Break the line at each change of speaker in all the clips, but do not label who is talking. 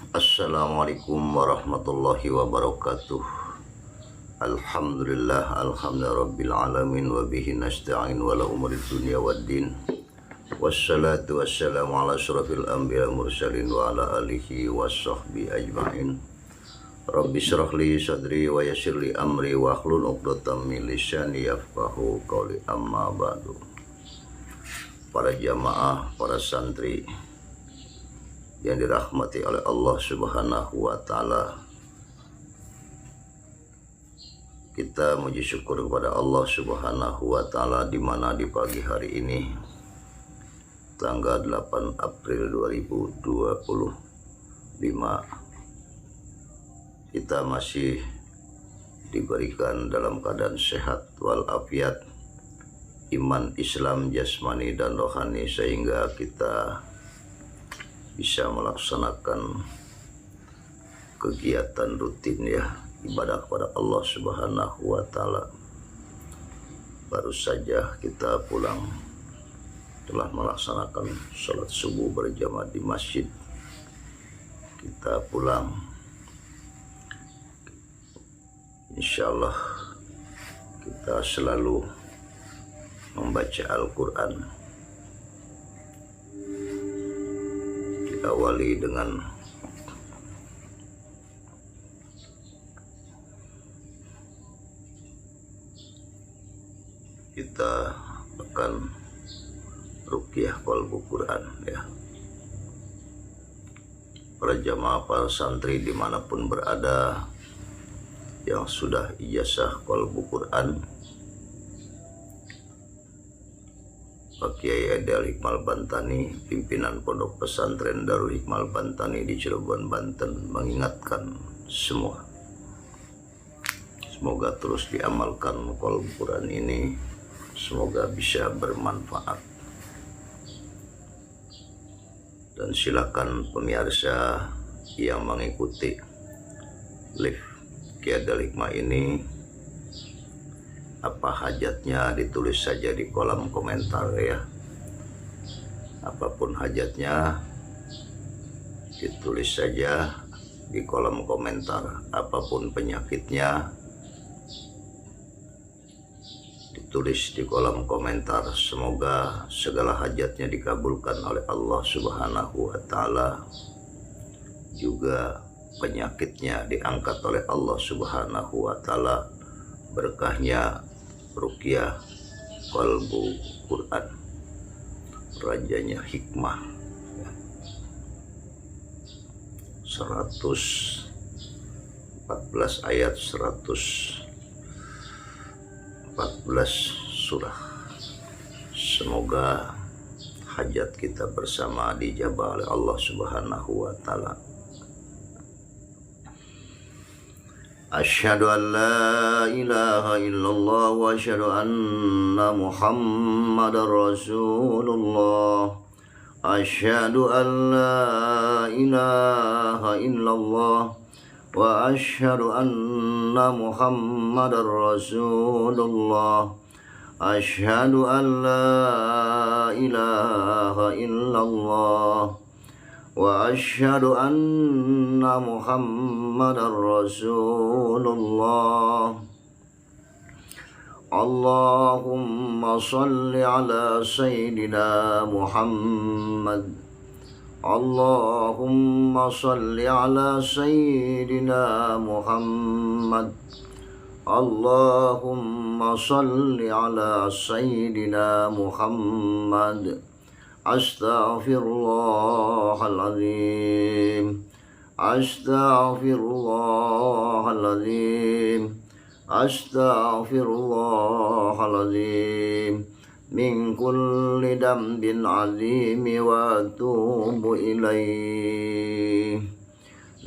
Assalamualaikum warahmatullahi wabarakatuh. Alhamdulillahirabbil alamin wa bihi nasta'in wala umuri dunya waddin. Wassalatu wassalamu ala asyrafil anbiya mursalin wa ala alihi washabbihi ajmain. Rabbi shrah li sadri wa yassir li amri wa hlul 'uqdatam min lisani yafqahu qawli, amma ba'du. Para jamaah, para santri yang dirahmati oleh Allah Subhanahu wa Ta'ala, kita muji syukur kepada Allah Subhanahu wa Ta'ala di mana di pagi hari ini tanggal 8 April 2025 kita masih diberikan dalam keadaan sehat walafiat, iman, Islam, jasmani dan rohani, sehingga kita bisa melaksanakan kegiatan rutin ibadah kepada Allah Subhanahu wa Ta'ala. Baru saja kita pulang, telah melaksanakan sholat subuh berjamaah di masjid. Kita pulang, insya Allah kita selalu membaca Al-Quran. Awali dengan kita akan ruqyah qalbu Quran Para jamaah, para santri dimanapun berada yang sudah ijazah qalbu Quran, Pak Kiai Aidil Hikmal Bantani, pimpinan Pondok Pesantren Darul Hikmal Bantani di Cirebon, Banten, mengingatkan semua, semoga terus diamalkan qalbu Quran ini, semoga bisa bermanfaat. Dan silakan pemirsa yang mengikuti live Kiai Aidil Hikmah ini, apa hajatnya ditulis saja di kolom komentar apapun hajatnya ditulis saja di kolom komentar, apapun penyakitnya ditulis di kolom komentar. Semoga segala hajatnya dikabulkan oleh Allah Subhanahu wa Ta'ala, juga penyakitnya diangkat oleh Allah Subhanahu wa Ta'ala, berkahnya ruqyah qalbu Quran, rajanya hikmah. 114 ayat, 114 surah. Semoga hajat kita bersama dijabah oleh Allah Subhanahu wa Ta'ala. Asyhadu an la ilaha illallah wa asyhadu anna Muhammadar Rasulullah. Asyhadu an la ilaha illallah wa asyhadu anna Muhammadar Rasulullah. Asyhadu an la ilaha illallah wa asyhadu anna Muhammadar Rasulullah. Allahumma salli ala Sayyidina Muhammad. Allahumma salli ala Sayyidina Muhammad. Allahumma salli ala Sayyidina Muhammad. Astaghfirullahaladzim, astaghfirullahaladzim, astaghfirullahaladzim, min kulli dambin azimi wa atubu ilaih.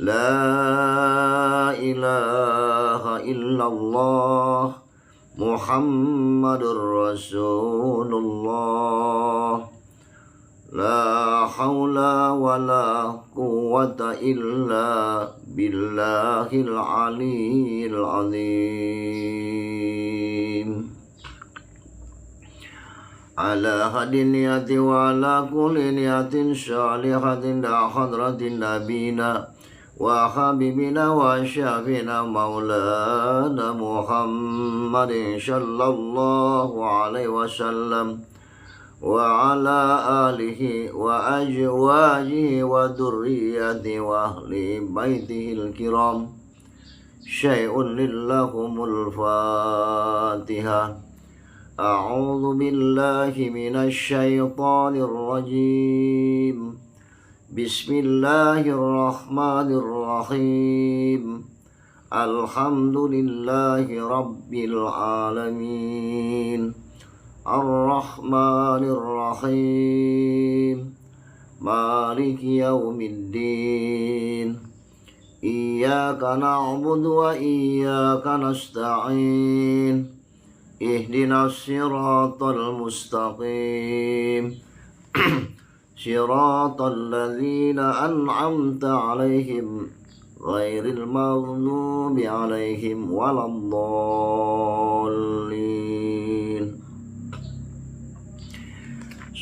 La ilaha illallah Muhammadur Rasulullah. La haula wa la quwwata illa billahil aliyyil azim. ala hadin niyati wa ala kulli niyatin syalihatin la hadratin nabina وحبيبنا وشافنا مولانا محمد صلى الله عليه وسلم وعلى آله وأزواجه وذريته وأهل بيته الكرام. شيء للهم الفاتحة. أعوذ بالله من الشيطان الرجيم. بسم الله الرحمن الرحيم. الحمد لله رب العالمين الرحمن الرحيم مالك يوم الدين. إياك نعبد وإياك نستعين. اهدنا الصراط المستقيم صراط الذين أنعمت عليهم غير المغضوب عليهم ولا الضالين.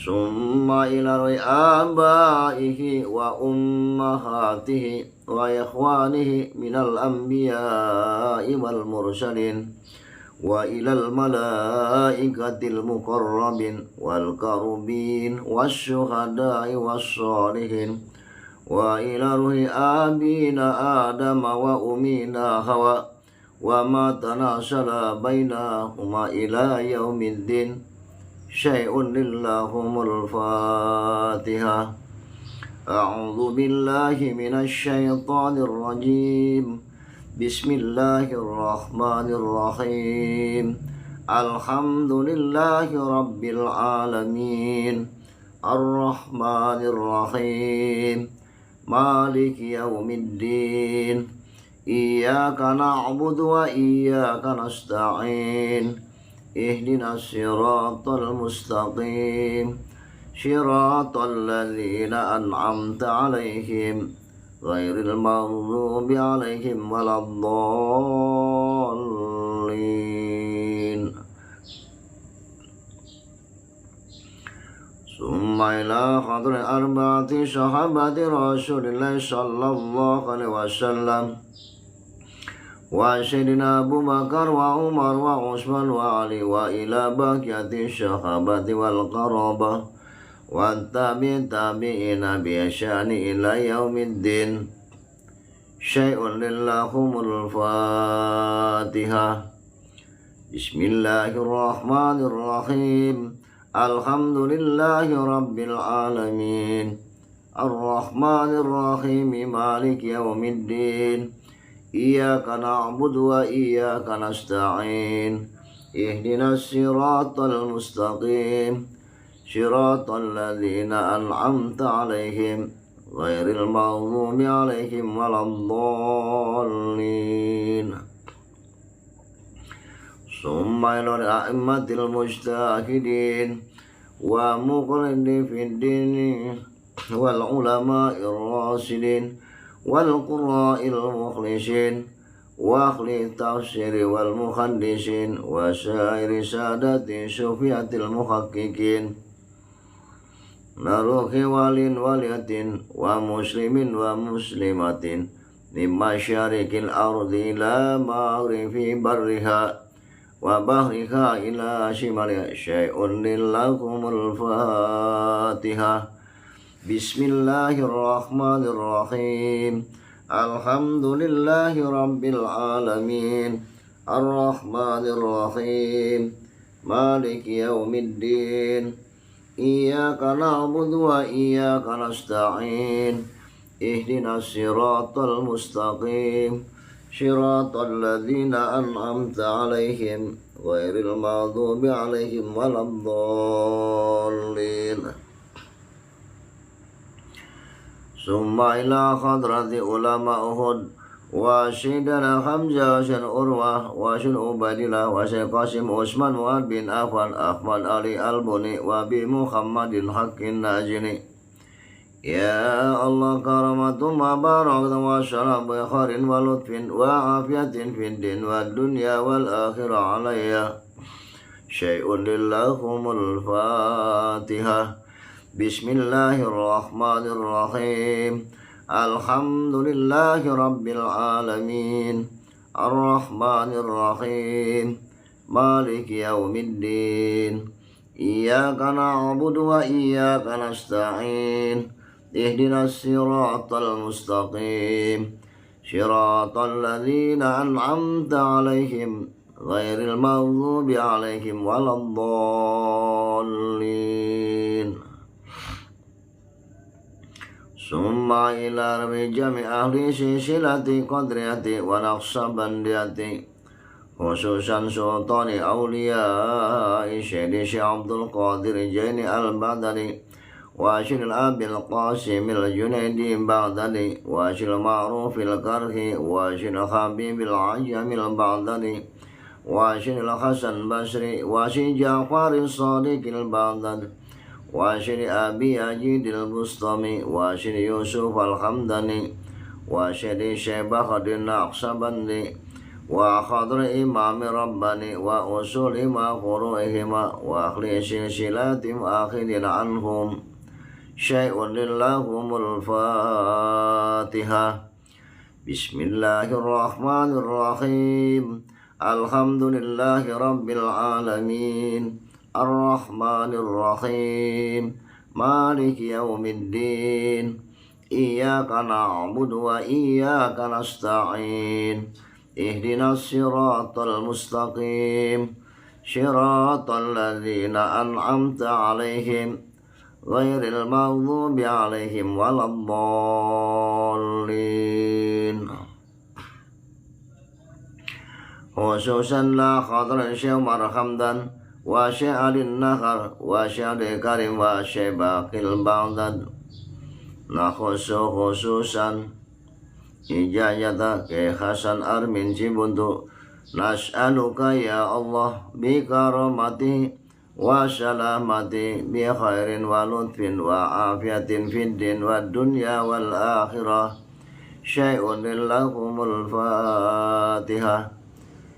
ثم إلى آبائه وأمهاته وإخوانه من الأنبياء والمرسلين وإلى الملائكة المقربين والكربين والشهداء والصالحين وإلى روح آبينا آدم وأمينا حواء وما تناسل بينهما إلى يوم الدين. شيء للهم الفاتحة. أعوذ بالله من الشيطان الرجيم. بسم الله الرحمن الرحيم. الحمد لله رب العالمين الرحمن الرحيم مالك يوم الدين. إياك نعبد وإياك نستعين. اهدنا الصراط المستقيم صراط الذين أنعمت عليهم غير المغضوب عليهم ولا الضالين. ثم إلى حضر أربعة صحابة رسول الله صلى الله عليه وسلم وسيدنا أبو بكر وعمر وعثمان وعلي وإلى بقية الصحابة والقرابة والتابعين بإحسان إلى يوم الدين. شيء للهم الفاتحة. بسم الله الرحمن الرحيم. الحمد لله رب العالمين الرحمن الرحيم مالك يوم الدين. إياك نعبد وإياك نستعين. اهدنا الصراط المستقيم صراط الذين أنعمت عليهم غير المغضوب عليهم ولا الضالين. ثم إلى الأئمة المجتهدين ومقلدين في الدين والعلماء الراشدين والقراء المخلصين وأهل التفسير والمحدثين وسائر سادة صوفية المحققين نروح والية ومسلم ومسلمة من مشارق الأرض إلى مغرب برها وبحرها إلى شمالها. شيء لهم الفاتحة. بسم الله الرحمن الرحيم. الحمد لله رب العالمين الرحمن الرحيم مالك يوم الدين. إياك نعبد وإياك نستعين. اهدنا الصراط المستقيم صراط الذين أنعمت عليهم غير المغضوب عليهم ولا الضالين. ثم إلى حضرة علماء أحد وسيدنا حمزة وسيدنا عروة وسيدنا عبيد الله وسيدنا قاسم عثمان معاذ بن عفان أحمد علي البني وأبي محمد حق الناجني. يا الله كرمة وبركة وسلام بخير ولطف وعافية في الدين والدنيا والآخرة علي. شيء للهم الفاتحة. بسم الله الرحمن الرحيم. Alhamdulillahi Rabbil Alamin Ar-Rahmanir Rahim Maliki Yawmiddin Iyyaka na'budu wa iyyaka nasta'in Ihdinas siratal mustaqim Siratal ladzina an'amta 'alaihim ghairil maghdubi 'alaihim waladdallin. Summa ila rabbi jami ahli silsilati qadriyati wa naqsabandiyati khususan sultani awliya Syekh Abdul Qadir Jaini al-Baghdadi wa Syekh Abil Qasim al-Junaidi al-Baghdadi wa Syekh Ma'ruf al-Karhi wa Syekh Habib al-Ajami al-Baghdadi wa Syekh Hasan Basri wa Syekh Ja'far al-Sadiq al-Baghdadi wa Syekh Abi Yazid al-Bustami wa Syekh Yusuf al-Hamdani wa Syekh Bakhadir Naqsabandi wa khadri imami rabbani wa usuli ma furu'ihima wa akhli silsilatim akhidina anhum syai'un lillahumul fatihah. Bismillahirrahmanirrahim. Alhamdulillahi rabbil alamin Ar-Rahmanir Rahim Maliki Yawmiddin Iyyaka na'budu wa iyyaka nasta'in Ihdinas siratal mustaqim Siratal ladzina an'amta 'alaihim ghairil maghdubi 'alaihim waladdallin. Khususan la khadran Syekh Umar Hamdan wa Syekh Alin Nahar wa Syekh Karim wa Syekh Baqil Baghdad. Nah khususan ijazata ke Hasan Armin Cibuntu. Nas'aluka ya Allah bi karamati wa salamati bi khairin wa lutfin wa afiatin fid din wa dunya wal akhirah syai'un lillahumul fatihah.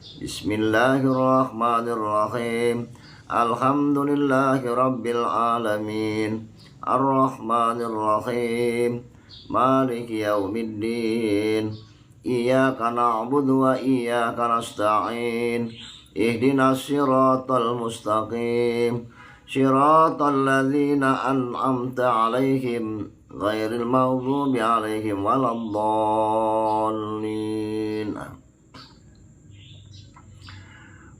Bismillahirrahmanirrahim. Alhamdulillahi rabbil alamin Ar-Rahmanir Rahim Maliki Yawmiddin Iyyaka na'budu wa iyyaka nasta'in Ihdinas siratal mustaqim Siratal ladzina an'amta 'alaihim ghairil maghdubi 'alaihim waladdallin.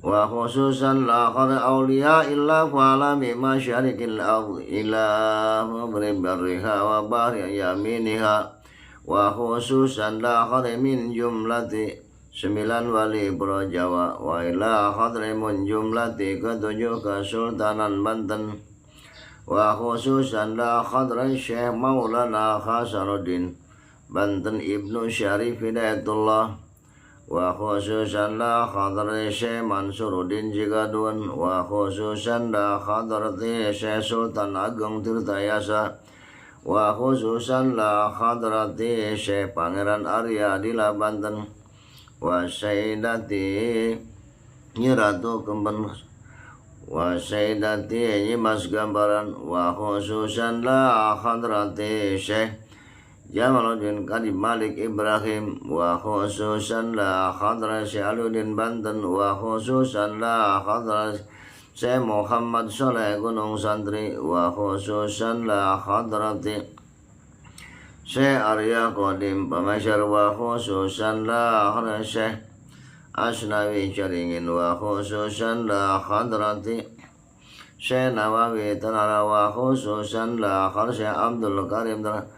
Wa khususan la khara awliya illa fa'alami masyarikil ardi ila maghribiha wa bahri yaminiha. Wa khususan la khara min jumlati 9 wali Jawa wa ila khadri min jumlati ke-7 Kesultanan Banten. Wa khususan la khadra Syekh Maulana Hasanuddin Banten Ibnu Syarif Hidayatullah. Wa khususan la khadri Syekh Mansuruddin Jigadun. Wa khususan la khadrati Syekh Sultan Agung Tirtayasa. Wa khususan la khadrati Syekh Pangeran Arya Dila Banten. Wa sayyidati Nyiratu Kemben wa sayyidati Nyimas Gambaran. Wa khususan la khadrati Syekh Jamaluddin Kadim Malik Ibrahim. Wa khususan la khadra Syekh Aluddin Banten. Wa khususan la khadra Syekh Muhammad Soleh Gunung Santri. Wa khususan la khadrati Syekh Arya Qadim Pamasyar. Wa khususan la khadra Syekh Asnawi Caringin. Wa khususan la khadrati Syekh Nawawi Tanara. Wa khususan la khadra Syekh Abdul Karim Tanara.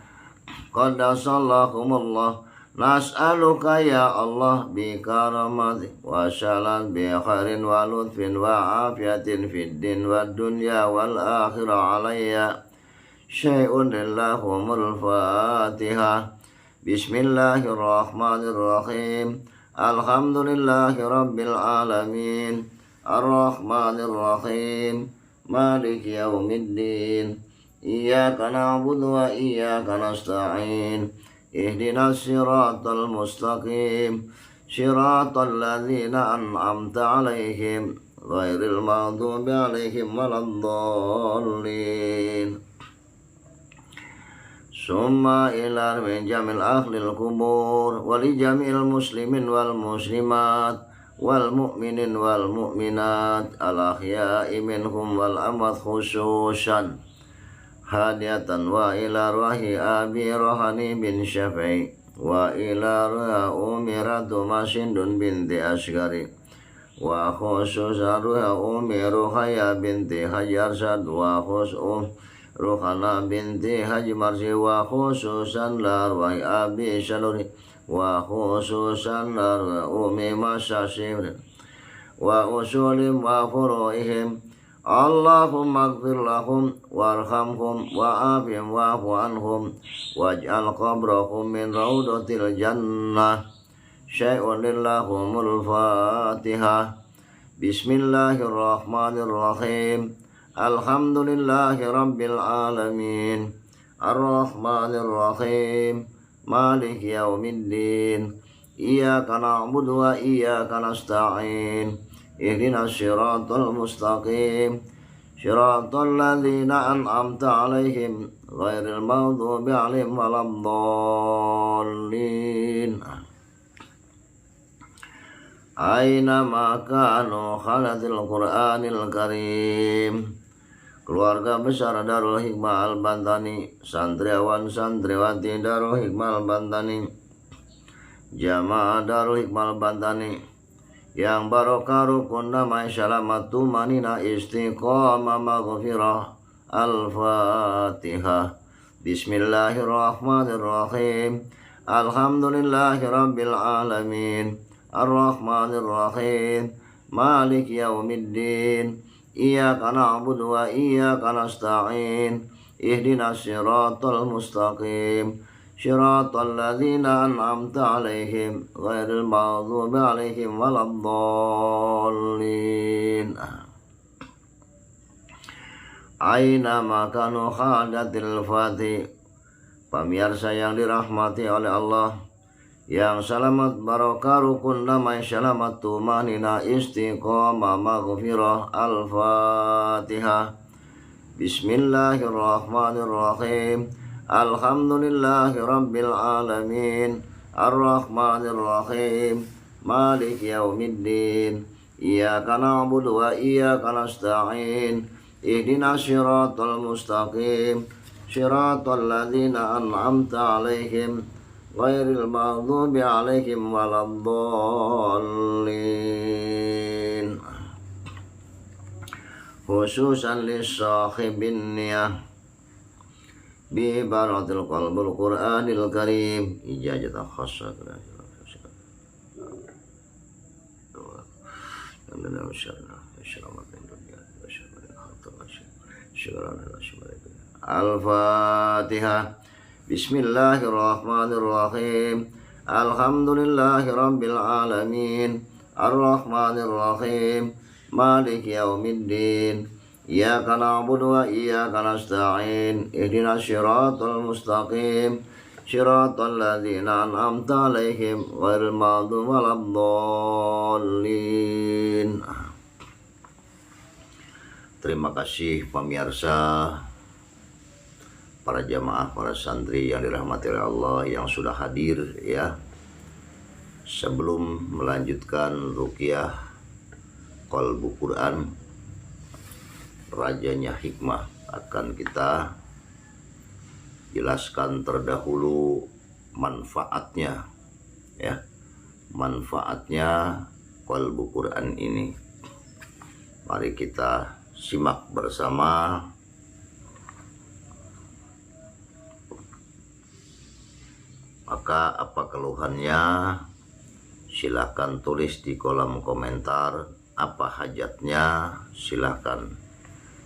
Qaddasallakumullah. Nas'aluka ya Allah bi karamati wa salam bi khairin wa lutfin wa afiatin fid din wa dunya wal akhirah alayya syai'un lillahumul fatihah. Bismillahirrahmanirrahim. Alhamdulillahi rabbil alamin Ar-Rahmanir Rahim Maliki Yawmiddin Iyyaka na'budu wa iyyaka nasta'in Ihdinas siratal mustaqim Siratal ladzina an'amta 'alaihim ghairil maghdubi 'alaihim waladdallin. summa ila min jamil ahlil kubur wali jamil muslimin wal muslimat wal mu'minin wal mu'minat al ahya'i minhum wal amwat khususan hadiyatan wa ila ruhi abi rohani bin syafi'i wa ila ruha umiratu masindun binti asgari wa khususan ruha umiru haya binti hajar sad wa khusus ruhana binti haji marsi wa khususan larwai abi shaluri wa khususan larwai umi masyasir wa usulim wa furu'ihim Allahumma gfir lahum warhamhum wa'afim wa'afu anhum waj'al qabrahum min raudatil jannah syai'un lillahumul fatihah. Bismillahirrahmanirrahim. Alhamdulillahi rabbil alamin arrahmanirrahim maliki yaumiddin iyyaka na'budu wa iyyaka nasta'in ihdinas siratal mustaqim siratal ladzina an'amta 'alaihim ghairil maghdubi 'alaihim waladdallin. Aina makanu khalatil Qur'anil Karim. Keluarga besar Darul Hikmah Al-Bantani, santriawan santriwati Darul Hikmah Al-Bantani, jamaah Darul Hikmah Al-Bantani yang barokah rukun damai salamatu manina istiqamah maghfirah. Al-Fatihah. Bismillahirrahmanirrahim. Alhamdulillahi rabbil alamin arrahmanirrahim maliki yaumiddin iyyaka na'budu wa iyyaka nasta'in ihdinas siratal mustaqim siratal ladzina an'amta 'alaihim ghairil maghdubi 'alaihim waladdallin. Aina makanu khadatil fatih. Pemirsa yang dirahmati oleh Allah, yang selamat barokah rukun damai selamat tumanina istiqamah maghfirah. Al-Fatihah. Bismillahirrahmanirrahim. Alhamdulillahi rabbil alamin arrahmanirrahim maliki yaumiddin iyyaka na'budu wa iyyaka nasta'in ihdinas siratal mustaqim siratal ladzina an'amta 'alaihim ghairil maghdubi 'alaihim waladdallin. Khususan lis-sahibin niyah bi baratil qalbul Qur'anil Karim ijazatan khassah. Al-Fatihah. Bismillahirrahmanirrahim. Alhamdulillahi rabbil alamin arrahmanirrahim maliki yaumiddin iyyaka na'budu wa iyyaka nasta'in ihdinas siratal mustaqim siratal ladzina an'amta 'alaihim ghairil maghdubi waladdallin. Terima kasih pemirsa, para jamaah, para santri yang dirahmati oleh Allah yang sudah hadir ya. Sebelum melanjutkan ruqyah Qalbu Quran Rajanya Hikmah, akan kita jelaskan terdahulu manfaatnya ya. Manfaatnya Qalbu Quran ini. Mari kita simak bersama. Maka apa keluhannya? Silahkan tulis di kolom komentar. Apa hajatnya? Silahkan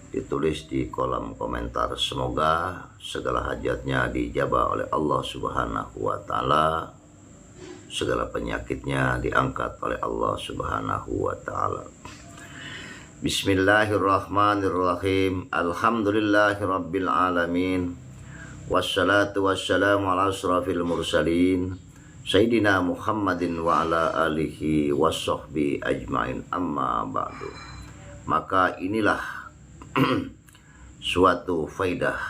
ditulis di kolom komentar. Semoga segala hajatnya dijabah oleh Allah Subhanahu wa Ta'ala. Segala penyakitnya diangkat oleh Allah Subhanahu wa Ta'ala. Bismillahirrahmanirrahim. Alhamdulillahirabbil alamin. Wassalatu wassalamu ala asrafil mursalin Sayyidina Muhammadin wa ala alihi wassahbi ajmain, amma ba'du. Maka inilah suatu faidah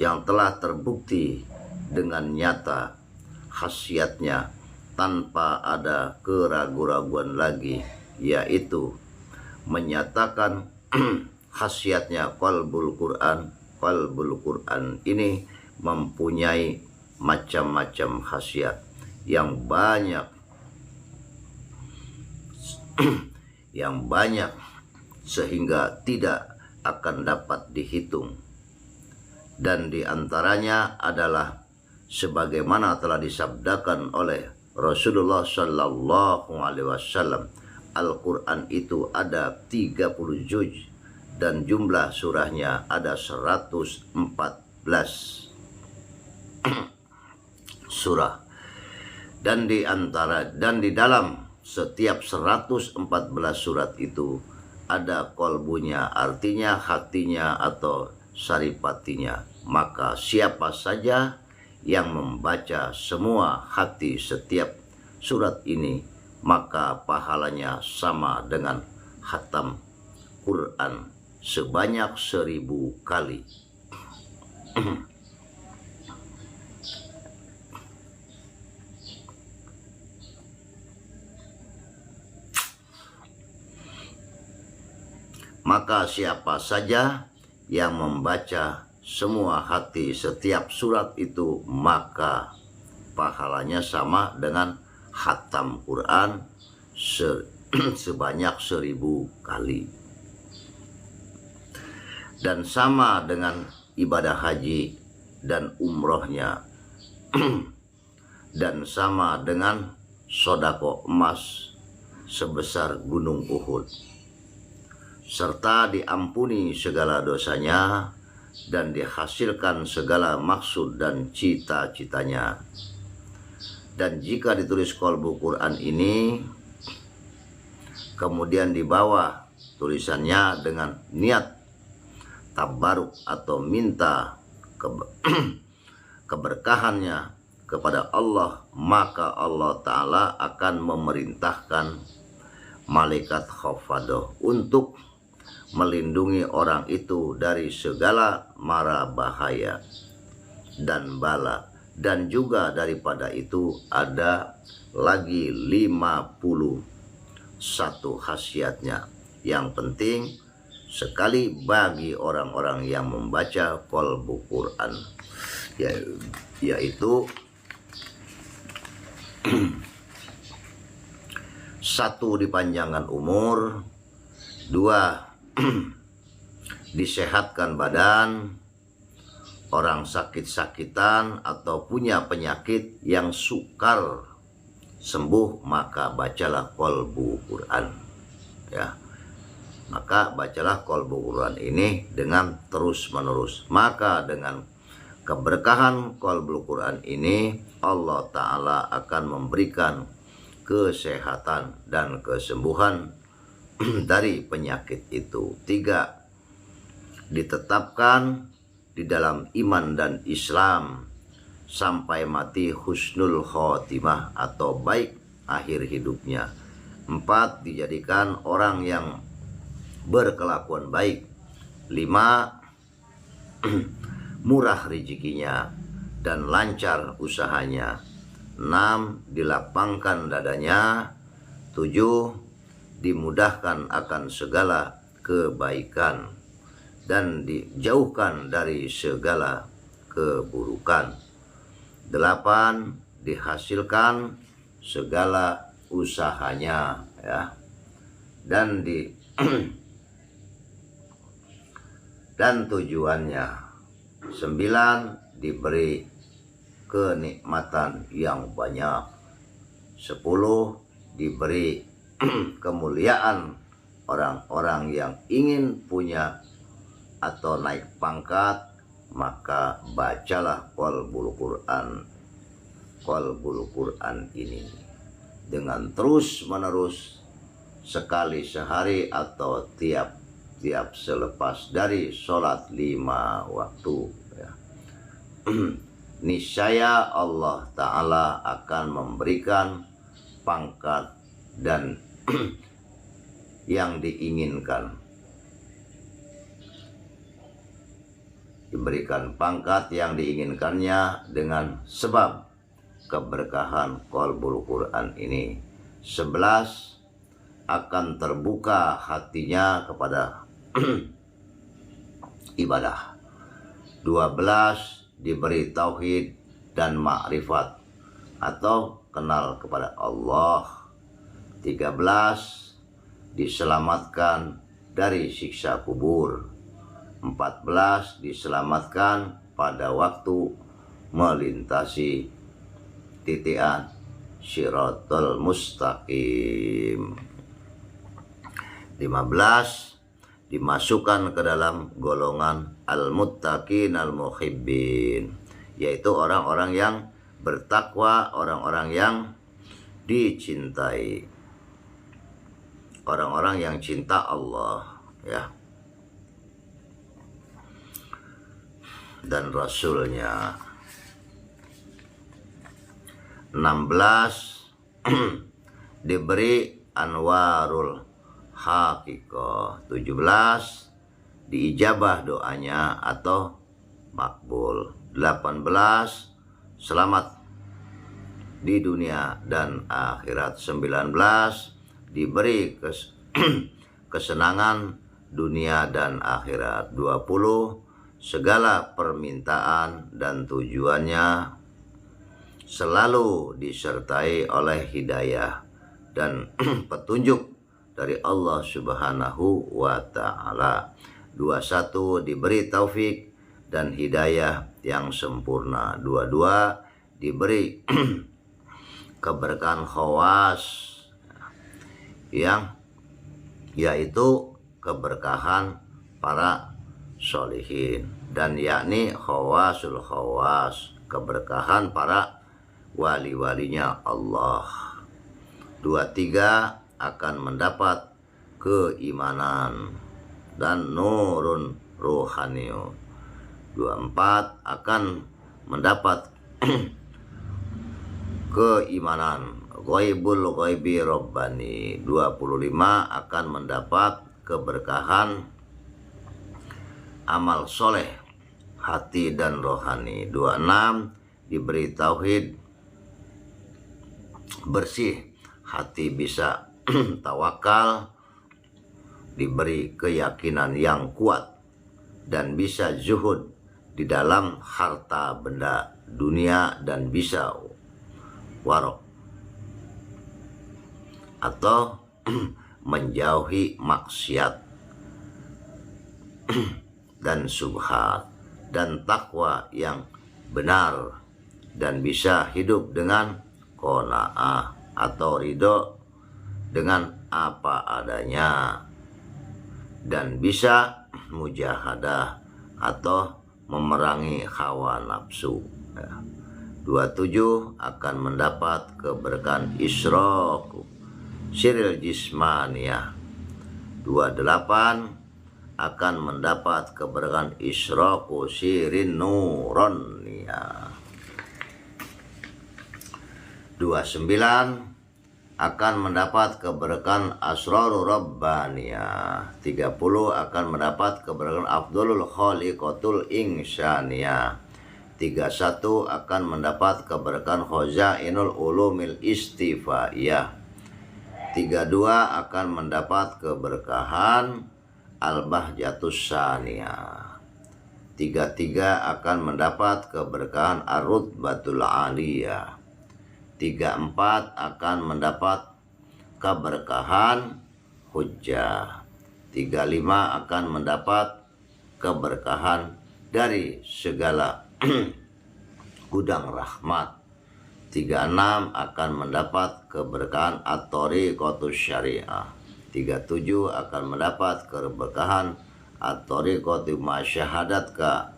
yang telah terbukti dengan nyata khasiatnya tanpa ada keraguan-raguan lagi, yaitu menyatakan khasiatnya qalbul Quran. Qalbul Quran ini mempunyai macam-macam khasiat yang banyak sehingga tidak akan dapat dihitung, dan diantaranya adalah sebagaimana telah disabdakan oleh Rasulullah Sallallahu Alaihi Wasallam, Al-Quran itu ada 30 juz dan jumlah surahnya ada 114 surah, dan di dalam setiap 114 surat itu ada kolbunya, artinya hatinya atau saripatinya. Maka siapa saja yang membaca semua hati setiap surat ini, maka pahalanya sama dengan khatam Quran sebanyak 1000 kali. Maka siapa saja yang membaca semua hati setiap surat itu, maka pahalanya sama dengan khatam Quran sebanyak 1000 kali. Dan sama dengan ibadah haji dan umrohnya, dan sama dengan sodako emas sebesar gunung Uhud, serta diampuni segala dosanya dan dihasilkan segala maksud dan cita-citanya. Dan jika ditulis qalbu Quran ini, kemudian di bawah tulisannya dengan niat tabaruk atau minta keberkahannya kepada Allah, maka Allah Ta'ala akan memerintahkan malaikat khafadah untuk melindungi orang itu dari segala mara bahaya dan bala. Dan juga daripada itu ada lagi 51 khasiatnya yang penting sekali bagi orang-orang yang membaca qalbu Quran, yaitu 1. dipanjangkan umur, 2. disehatkan badan, orang sakit-sakitan atau punya penyakit yang sukar sembuh, maka bacalah qalbu Quran, ya. Maka bacalah qalbu Quran ini dengan terus-menerus. Maka dengan keberkahan qalbu Quran ini, Allah Ta'ala akan memberikan kesehatan dan kesembuhan dari penyakit itu. 3. ditetapkan di dalam iman dan Islam sampai mati husnul khotimah atau baik akhir hidupnya. 4. dijadikan orang yang berkelakuan baik. 5. murah rezekinya dan lancar usahanya. 6. dilapangkan dadanya. 7. dimudahkan akan segala kebaikan dan dijauhkan dari segala keburukan. 8. dihasilkan segala usahanya, ya. Dan dan tujuannya. 9. diberi kenikmatan yang banyak. 10. diberi kemuliaan orang-orang yang ingin punya atau naik pangkat, maka bacalah qalbul Quran ini dengan terus menerus, sekali sehari atau tiap selepas dari sholat 5 waktu, ya. Niscaya Allah Ta'ala akan memberikan pangkat dan yang diinginkan. diberikan pangkat yang diinginkannya dengan sebab keberkahan qalbul Quran ini. 11, akan terbuka hatinya kepada ibadah. 12, diberi tauhid dan ma'rifat atau kenal kepada Allah. 13, diselamatkan dari siksa kubur. 14, diselamatkan pada waktu melintasi titian Shiratal Mustaqim. 15, dimasukkan ke dalam golongan al-muttaqin al-muhibbin, yaitu orang-orang yang bertakwa, orang-orang yang dicintai, orang-orang yang cinta Allah ya dan Rasulnya. 16, diberi anwarul haqiqah. 17, diijabah doanya atau makbul. 18, selamat di dunia dan akhirat. 19, diberi kesenangan dunia dan akhirat. 20, segala permintaan dan tujuannya selalu disertai oleh hidayah dan petunjuk dari Allah Subhanahu wa Ta'ala. 21, diberi taufik dan hidayah yang sempurna. 22, diberi keberkahan khawas yang yaitu keberkahan para sholihin, dan yakni khawasul khawas, keberkahan para wali-walinya Allah. 23, akan mendapat keimanan dan nurun ruhaniun. 24, akan mendapat keimanan ghaibul ghaibi rabbani. 25, akan mendapat keberkahan amal soleh hati dan rohani. 26, diberi tauhid bersih, hati bisa tawakal, diberi keyakinan yang kuat dan bisa zuhud di dalam harta benda dunia dan bisa warok atau menjauhi maksiat dan subhat, dan takwa yang benar, dan bisa hidup dengan qanaah atau ridho dengan apa adanya, dan bisa mujahadah atau memerangi hawa nafsu. 27, akan mendapat keberkahan isyraq siril jismaniyah. 28, akan mendapat keberkahan isyraq sirin nuraniyah. 29, akan mendapat keberkahan asrarul rabbaniyah. 30, akan mendapat keberkahan afdalul khaliqatul insaniyah. 31, akan mendapat keberkahan khazainul ulumil istifaiyah. 32, akan mendapat keberkahan al-bahjatus saniyah. 33, akan mendapat keberkahan ar-rutbatul aliyah. 34, akan mendapat keberkahan hujjah. 35, akan mendapat keberkahan dari segala gudang rahmat. 36, akan mendapat keberkahan at-thariqatus syariah. 37, akan mendapat keberkahan at-thariqatu masyahadatka,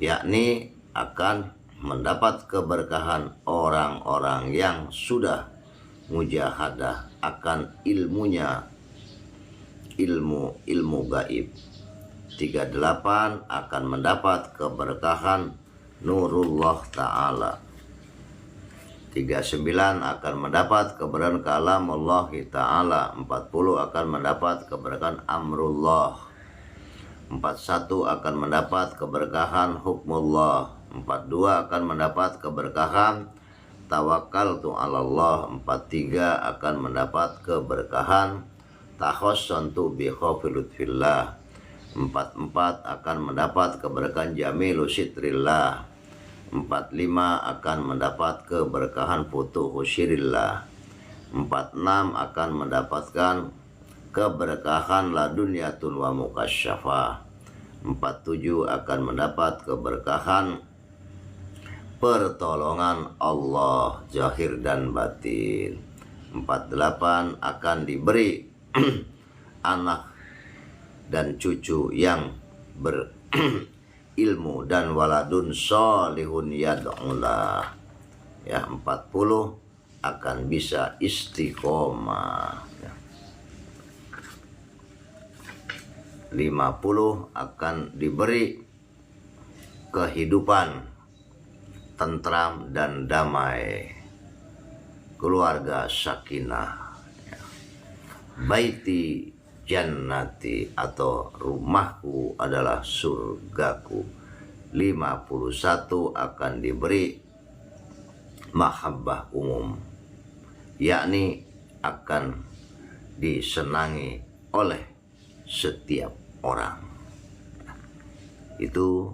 yakni akan mendapat keberkahan orang-orang yang sudah mujahadah akan ilmunya, ilmu gaib. 38, akan mendapat keberkahan nurullah ta'ala. 39, akan mendapat keberkahan kalam Allah ta'ala. 40, akan mendapat keberkahan amrullah. 41 akan mendapat keberkahan hukmullah. 42 akan mendapat keberkahan tawakkaltu 'alallah. 43 akan mendapat keberkahan takhassantu bi khafilutfillah. 44 akan mendapat keberkahan jamilu sitrillah. 45 akan mendapat keberkahan futuhu syirillah. 46 akan mendapatkan keberkahan ladunyatul wa mukasyafah. 47 akan mendapat keberkahan pertolongan Allah zahir dan batin. 48 akan diberi anak dan cucu yang berilmu dan waladun solihun yad'ulah. Ya, 40 akan bisa istiqomah. 50 akan diberi kehidupan tentram dan damai, keluarga sakinah. Baiti jannati atau rumahku adalah surgaku. 51 akan diberi mahabbah umum, yakni akan disenangi oleh setiap orang. Itu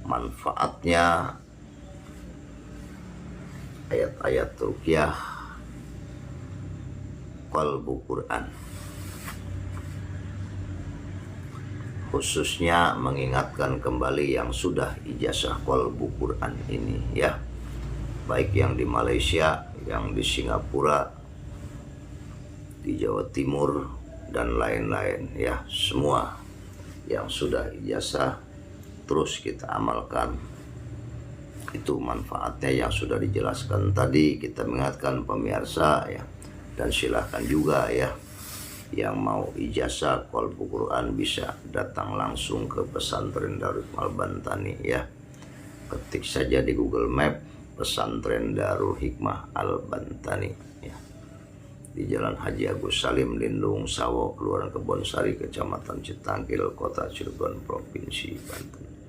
manfaatnya ayat-ayat ruqyah qalbu Quran, khususnya mengingatkan kembali yang sudah ijazah qalbu Quran ini, ya, baik yang di Malaysia, yang di Singapura, di Jawa Timur dan lain-lain, ya, semua yang sudah ijazah terus kita amalkan. Itu manfaatnya yang sudah dijelaskan tadi. Kita mengingatkan pemirsa, ya, dan silahkan juga, ya, yang mau ijazah qalbu Quran bisa datang langsung ke pesantren Darul Hikmah Al-Bantani, ya. Ketik saja di Google Map pesantren Darul Hikmah Al-Bantani, ya, di Jalan Haji Agus Salim, Lindung Sawo, Kelurahan Kebonsari, Kecamatan Citangkil, Kota Cirebon, Provinsi Banten.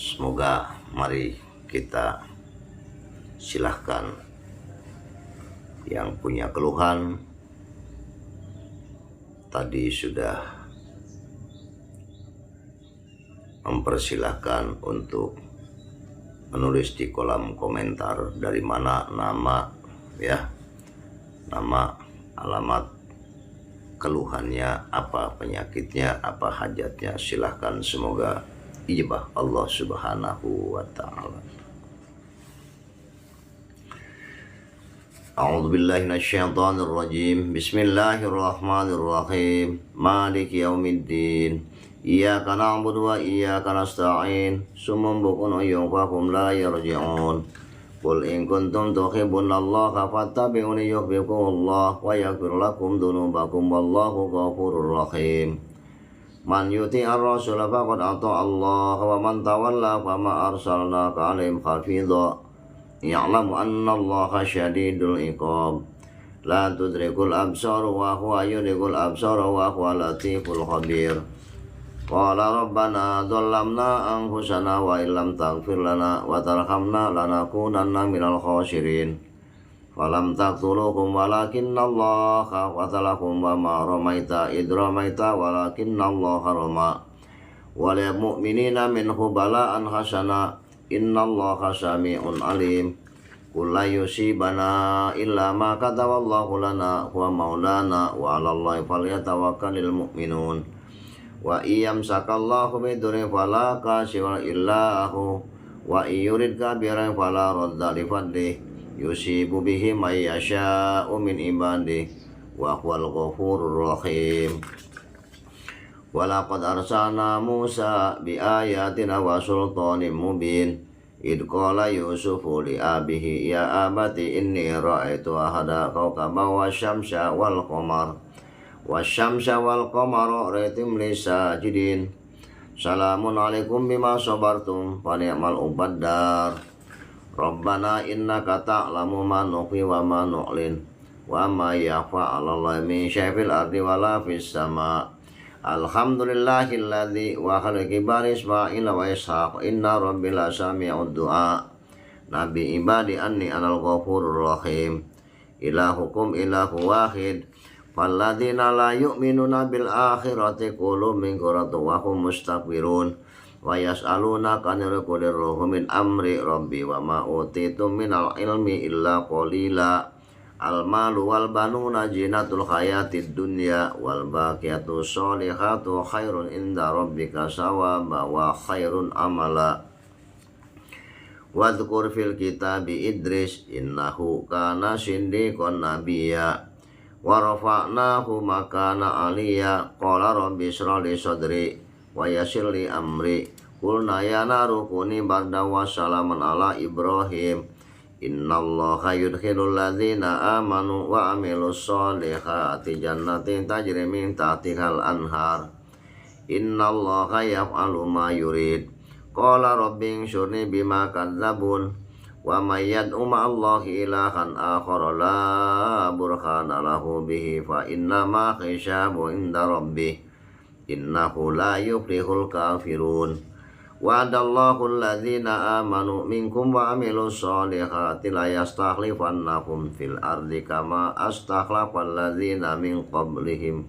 Semoga mari kita silahkan yang punya keluhan. Tadi sudah mempersilahkan untuk menulis di kolom komentar dari mana nama, ya, nama, alamat, keluhannya, apa penyakitnya, apa hajatnya. Silahkan, semoga ijabah Allah Subhanahu wa ta'ala. A'udzubillahi minasyaitonirrajim. Bismillahirrahmanirrahim. Maliki yaumiddin. Iyyaka na'budu wa iyyaka nasta'in. Summun bukun ayyuhum la yarji'un. Qul in kuntum tuhibbunallaha fattabi'uni yuhibbukumullah wa yaghfir lakum dzunubakum wallahu ghafurur rahim. Man yuti'ir rasula faqad ata'a Allah wa man tawalla fama arsalnaka 'alaihim hafidha. Ya'lamu anna Allaha syadidul iqab. La tudrikul absar wa huwa yudrikul absar wa huwa latiful khabir. Qala rabbana dhallamna anfusana wa illam taghfir lana wa tarhamna lanakunanna minal khasirin. Falam taqtuluhum walakinna Allaha qatalakum wa ma ramaita id ramaita walakinna Allaha rama. Wa lil mu'minina minhu bala'an hasana. Inna Allaha sami'un alim. Qul la yusibana illa ma kataballahu lana huwa maulana wa 'alallahi falyatawakkalul mu'minun. Wa iyam sakallahu bidurri fala kashifa illa hu wa iyuridka biran fala radda li fadlih yusibu bihi may yasha'u min ibadihi wa huwal ghafurur rahim. Walaqad arsalna Musa bi ayatina wa sultanin mubin. Idh qala Yusufu li abihi ya abati inni ra'aitu ahada kawkaban wasyamsa wal qamar wasyamsa wal qamara ra'aitum li sajidin. Salamun alaikum bima sabartum fa ni'mal ubaddar. Rabbana innaka ta'lamu ma nukhfi wa ma nu'lin wa ma yakhfa 'alallahi min syai'in fil ardi wala fis sama'. Alhamdulillahilladzi wa khaliqi bani Ismail wa Ishaq inna rabbi la sami'ud du'a. Nabi ibadi anni anal ghafurur rahim. Ilahukum ilahu wahid. Falladzina la yu'minuna bil akhirati qulubun minquratu wa hum mustakbirun. Wa yas'aluna kanir kulir ruhu min amri rabbi wa ma utitum minal ilmi illa qalila. Al malu wal banuna zinatul hayatid dunya wal baqiyatu sholihatu khairun inda rabbika sawaba wa khairun amala. Wadhkur fil kitabi Idris innahu kana siddiqan nabiyya wa rafa'nahu makana aliyya. Qala rabbi ishrah li sadri wa yassir li amri. Qulna ya naru kuni bardan wa salaman ala Ibrahim. Innallaha yudkhilul ladzina amanu wa amilus solihati jannatin tajri min tahtihal anhar. Innallaha yaf'alu ma yurid. Qala rabbi ansurni bima kadzabun. Wa may yad'u ma'allahi ilahan akhar la burhana lahu bihi fa inna ma hisabu inda rabbih. Innahu la yuflihul kafirun. Wa'adallahu alladhina amanu minkum wa amilus solihati la yastakhlifannahum fil ardi kama astakhlafal ladzina min qablihim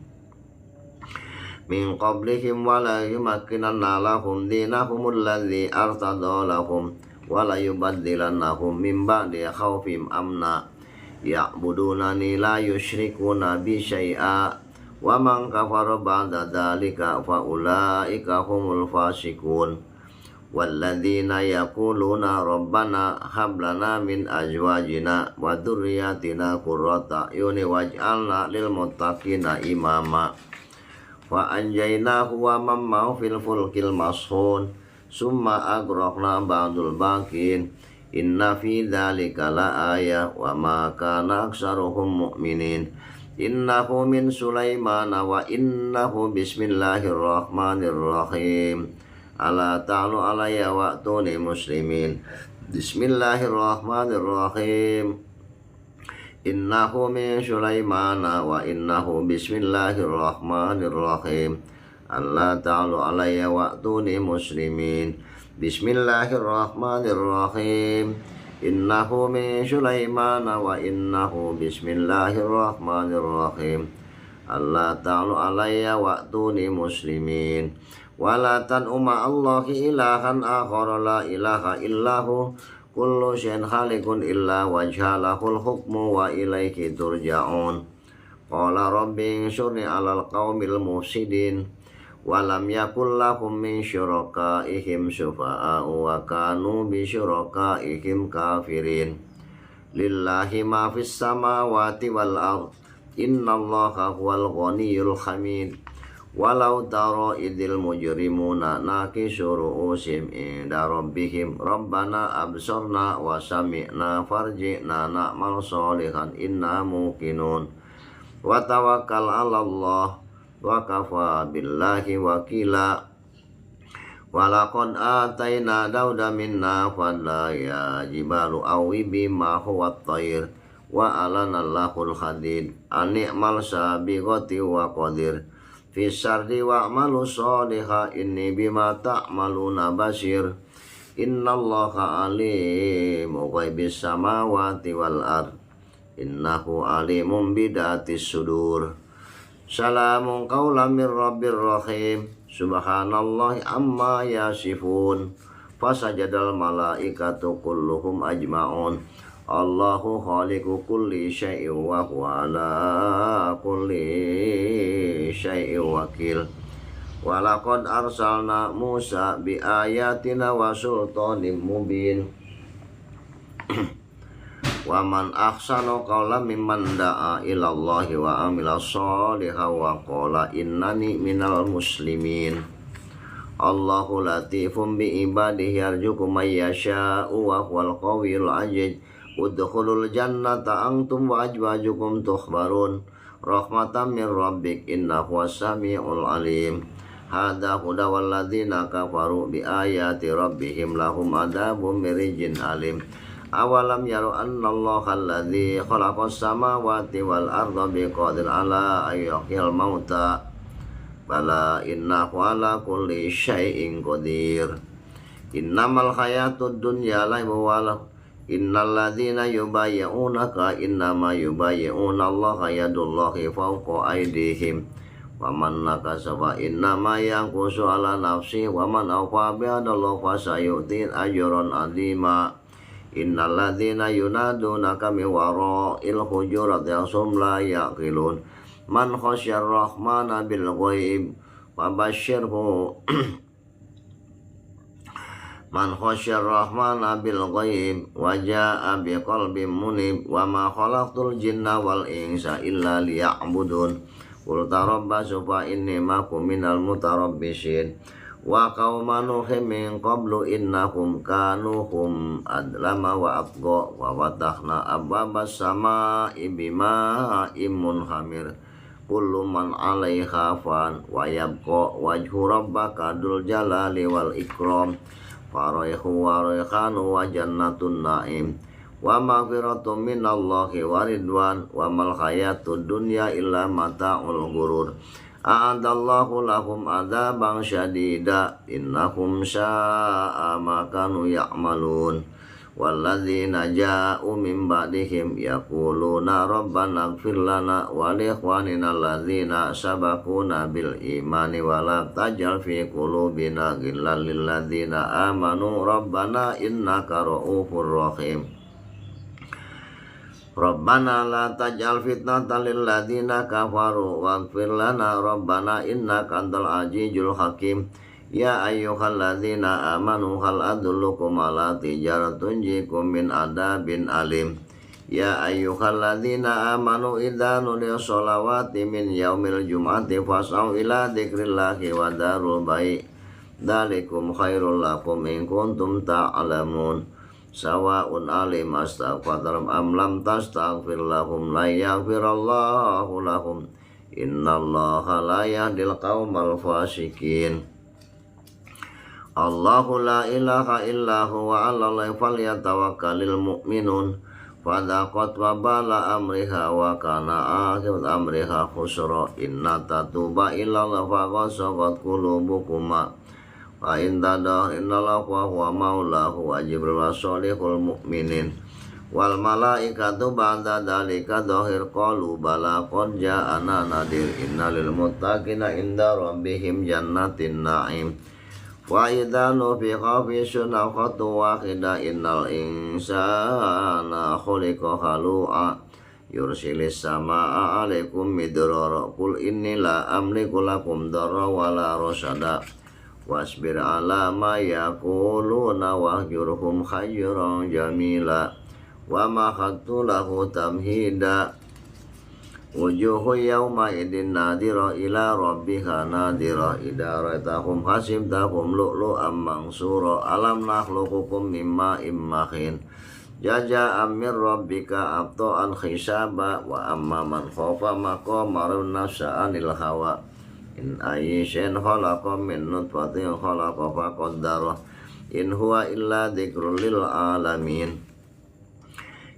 wa la yumakkinanna lahum dinahum alladzi artada lahum wa la yubaddilannahum min ba'di khawfihim amna ya'budunani la yusyrikuna bi syai'a wa man kafara ba'da dzalika fa ulaika humul fasiqun. Walladzina yaquluna rabbana hab lana min azwajina wa dzurriyyatina qurrata a'yuni waj'alna lil muttaqina imama. Wa anjaynahu wa man ma'ahu fil fulkil mashhun summa aghraqna ba'dul baqin. Inna fi dzalika la ayah wa ma kana aktsaruhum mu'minin. Innahu min Sulaimana wa innahu bismillahirrahmanirrahim. Ala ta'alu alayya wa'tuni muslimin. Bismillahirrahmanirrahim. Innahu min Sulaimana wa innahu bismillahirrahmanirrahim. Ala ta'alu alayya wa'tuni muslimin. Bismillahirrahmanirrahim. Innahu min Sulaimana wa innahu bismillahirrahmanirrahim. Ala ta'alu alayya wa'tuni muslimin. Wala tan'u ma'allahi ilahan akhara la ilaha illahu kullu syai'in khaliqun illa wajhalahul hukmu wa ilaihi turja'un. Qala rabbi ansurni 'alal qaumil mufsidin wa lam yakul lahum min syurakaihim syufa'a'u wa kanu bi syurakaihim kafirin. Lillahi ma fis samawati wal ard. Innallaha huwal ghaniyyul hamid. Walau taro idil mujrimuna nakisu ru'usim inda rabbihim rabbana absorna wa sami'na farji'na na'mal sholihan inna muqinun. Wa tawakkal 'ala Allah wa kafa billahi wakila. Walaqad atayna Dauda minna fadla ya jibalu awibi ma huwa at-tayr wa alana lahul hadid ani'mal sabiqati wa qadir. Fisardi wa'malu sholiha inni bima ta'maluna basir. Innallaha alimu ghaibis samawati wal ard. Innahu alimun bidatis sudur. Salamun qawlan min rabbir rahim. Subhanallahi amma yasifun. Fasajadal malaikatu kulluhum ajma'un. Allahu khaliqu kulli syai'in wa huwa ala kulli syai'in wakil. Wa laqad arsalna Musa bi ayatina wa sultanin mubin. Wa man ahsanu qawlan mimman da'a ila Allahi wa amila sholihan wa qala innani minal muslimin. Allahu latifun bi ibadihi yarzuqu may yasha'u wa huwal qawiyul aziz. Udkhulul jannata antum wa azwajukum tukhbarun rahmatan min rabbik innahu was-sami'ul alim. Hadza huda walladzina kafaru bi ayati rabbihim lahum adzabun min rijin alim. Awalam yaru annallaha alladzi khalaqas samawati wal arda biqadir ala ayyuhyil mauta bala innahu ala kulli syai'in qadir. Innamal hayatud dunya laibun wa lahu innal ladzina yubayyi'unaka innama yubayyi'una allaha yadullahi fawqa aydihim wa man nakasa fa innama yanqusu ala nafsihi wa man awfa bi adallahi fa sayu'ti ajran 'azima. Innal ladzina yunadunaka min wara'il hujurati hum la yaqilun. Man khasyar rahmana bil ghaib fabashshirhu Man khasyar rahmana bil ghaib wa jaa'a biqalbin munib wa ma khalaqtul jinna wal insa illa liya'budun. Qul tarabbasu fa inni ma'akum minal mutarabbisin. Wa qauma nuhin min qablu innahum kanu hum adlama wa abqa wa fatahna abwabas samaa'i bima'in munhamir. Kullu man 'alaiha fan wa yabqa wajhu rabbaka dzul jalali wal ikram. Faraihu wa raihanu wa jannatun na'im wa maghfiratun minallahi wa ridwan wa mal hayatud dunya illa mata'ul ghurur. A'adallahu lahum adzaban syadida innahum saa'a ma kanu ya'malun. Walladzina ja'u min ba'dihim yaquluna rabbana ighfir lana wa li ikhwanina alladzina sabaquna bil imani wa la taj'al fi qulubina ghillan lil ladzina amanu rabbana innaka ra'ufur rahim. Rabbana la taj'al fitnatan lil ladzina kafaru waghfir lana rabbana innaka antal azizul hakim. Ya ayyuhalladzina amanu hal adullukum ala tijaratin tunjikum min adabin alim. Ya ayyuhalladzina amanu idza nudiya sholawati min yaumil jum'ati fas'au ila dzikrillahi wa darul bai' dzalikum khairul lakum in kuntum ta'lamun. Sawa'un alim astaghfirum am lam tastaghfir lahum la yaghfirallahu lahum innallaha la yahdil qaumal fasikin. Allahu la ilaha illa huwa 'alallahi falyatawakkalul mu'minun. Fadaqat wa bala amriha wa kana akhirat amriha khusra. Inna tatuba ilallah faqad qulubukuma wa in tadah innallaha huwa maulahu wa jibril wa sholihul mu'minin wal malaikatu ba'da dzalika dhahir qalu bala qad ja'ana nadir innal muttaqina inda rabbihim jannatin na'im. Wa idza nufiqa fi sunaqati wahida innal insana khuliqa halu'a yursilis samaa 'alaikum midrara qul inni la amliku lakum darra wala rasada wasbir ala ma yaquluna wahjurhum khayran jamila wa ma khattu lahu tamhida. Wujuhu yawma idin nadira ila rabbiha nadira idza ra'aytahum hasibtahum lu'lu'an mansura alam nakhluqukum mimma immahin jaza'an min rabbika abta'an khisaba wa amma man khafa maqama nafsa anil hawa in ayyin khalaqa min nutfatin khalaqa faqaddara in huwa illa dzikrul lil alamin.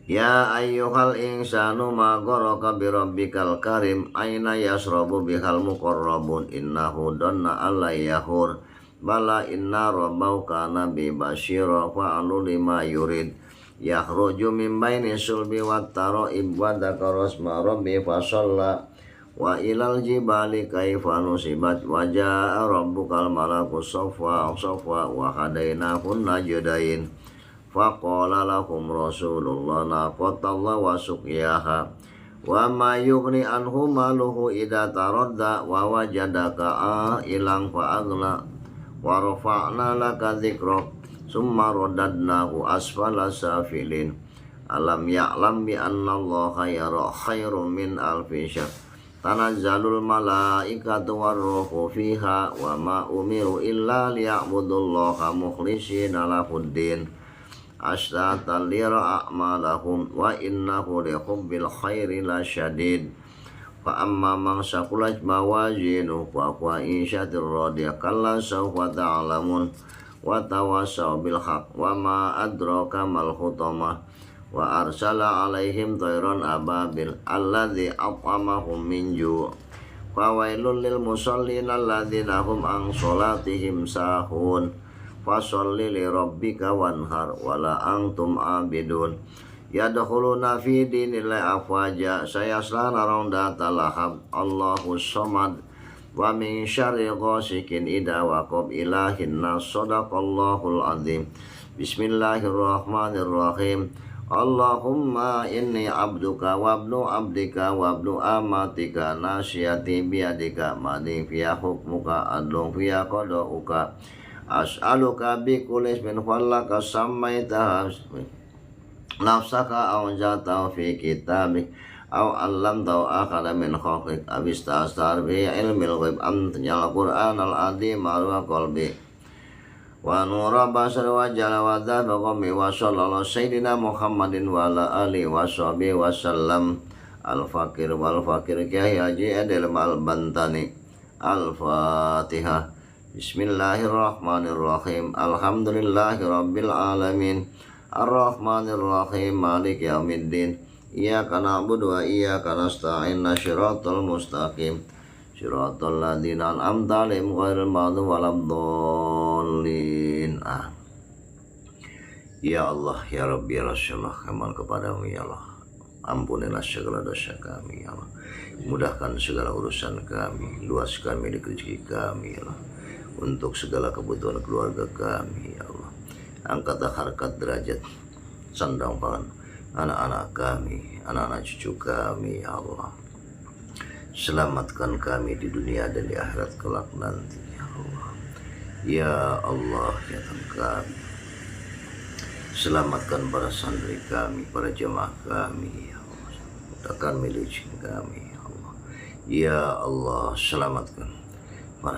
Ya ayyuhal insanu ma gharaka bi rabbikal karim aina yasrabu bihal muqarrabun innahu dhanna alla yahur bala inna rabbahu kana bi basyira fa'alu lima yurid yakhruju min baini sulbi wat tara'ib wa dzakara asma rabbi fa shalla wa ilal jibali kaifa nusibat wa jaa rabbukal malaku saffa saffa wa hadainahun najdain. Faqala lahum rasulullah naqatallah wa suqyaha wa ma yughni anhu maluhu idza taradda wa wajadaka ilang fa aghna wa rafa'na laka dzikrak summa radadnahu asfala safilin. Alam ya'lam bi anna allaha yara khairum min alfi syahr tanazzalul malaikatu warruhu fiha wa ma umiru illa liya'budullaha mukhlishina lahuddin ashtatan lira a'malahum wa innahu li hubbil khairi lasyadid. Fa amma man saqulat mawazinuhu fa huwa isyatir radiyah kalla sawfa ta'lamun wa tawasaw bil haq wa ma adraka mal hutamah wa arsala alaihim tayran ababil alladzi at'amahum min ju' fawailul lil musallin alladzina hum an sholatihim sahun fasholli li rabbika wanhar wala antum abidun yadkhuluna fi dinillahi afwaja sayaslana rondata lahab Allahu samad wa min syarri ghasikin idza waqab ilahin nas sadaqallahul azim bismillahirrahmanirrahim Allahumma inni abduka wa abnu abdika wa abnu amatika nasyati biyadika madin fiya hukmuka adlun fiya qada'uka as'aluka bi kulli ismin khallaka sammaita nafsaka aw jata fi kitabik aw allamtahu akhara min khalqik abistastar bi ilmil ghaib amtanyal qur'an al-adim wa qalbi wa nura basar wa jala wa dhaba qami wa sallallahu sayyidina Muhammadin wa ala alihi wa sahbihi wa sallam al-fakir wal fakir Kyai Haji Adil Al-Bantani al-Fatihah bismillahirrahmanirrahim alhamdulillahi rabbil alamin ar-rahmanirrahim maliki yaumiddin iyyaka na'budu wa iyyaka nasta'in shiratal mustaqim shiratal ladzina an'amta 'alaihim ghairil maghdubi waladdallin. Ya Allah, ya Rabbi, ya Rasulullah, kami kepadamu ya Allah. Ampunilah segala dosa kami ya Allah. Mudahkan segala urusan kami, luaskan rezeki kami ya Allah. Untuk segala kebutuhan keluarga kami ya Allah. Angkat harkat derajat sandang pangan anak-anak kami, anak-anak cucu kami ya Allah. Selamatkan kami di dunia dan di akhirat kelak nanti ya Allah. Ya Allah, ya Tuhan kami. Selamatkan para santri kami, para jemaah kami ya Allah. Mudahkan rezeki kami ya Allah. Ya Allah, selamatkan para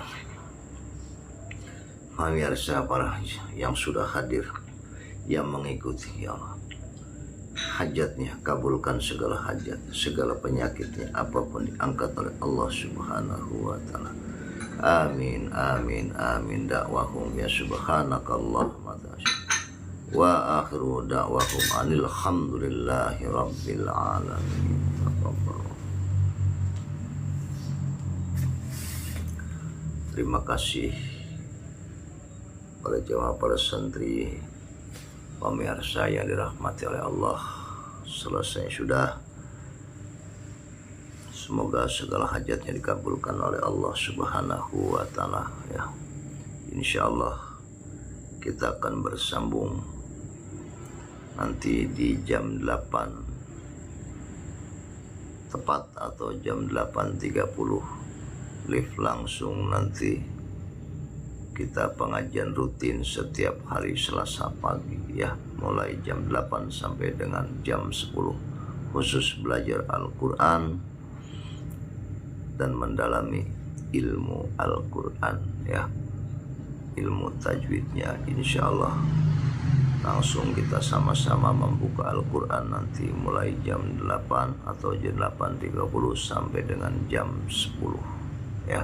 pemirsa, para yang sudah hadir, yang mengikuti ya Allah. Hajatnya kabulkan segala hajat, segala penyakitnya apapun diangkat oleh Allah Subhanahu wa taala. Amin amin amin. Dakwahum ya subhanakallah wa akhiru dakwahum alhamdulillahi rabbil alamin. Terima kasih para jemaah, para santri, pemirsa yang dirahmati oleh Allah. Selesai sudah, semoga segala hajatnya dikabulkan oleh Allah Subhanahu wa taala ya. Insyaallah kita akan bersambung nanti di jam 8 tepat atau jam 8.30 live langsung. Nanti kita pengajian rutin setiap hari Selasa pagi ya, mulai jam 8 sampai dengan jam 10, khusus belajar Al-Quran dan mendalami ilmu Al-Quran ya, ilmu tajwidnya. Insyaallah langsung kita sama-sama membuka Al-Quran nanti mulai jam 8 atau jam 8.30 sampai dengan jam 10 ya,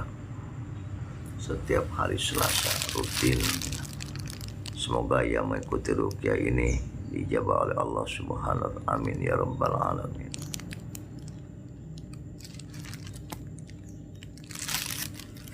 setiap hari Selasa rutin. Semoga yang mengikuti ruqyah ini dijabah oleh Allah Subhanahu wa ta'ala. Amin ya rabbal alamin.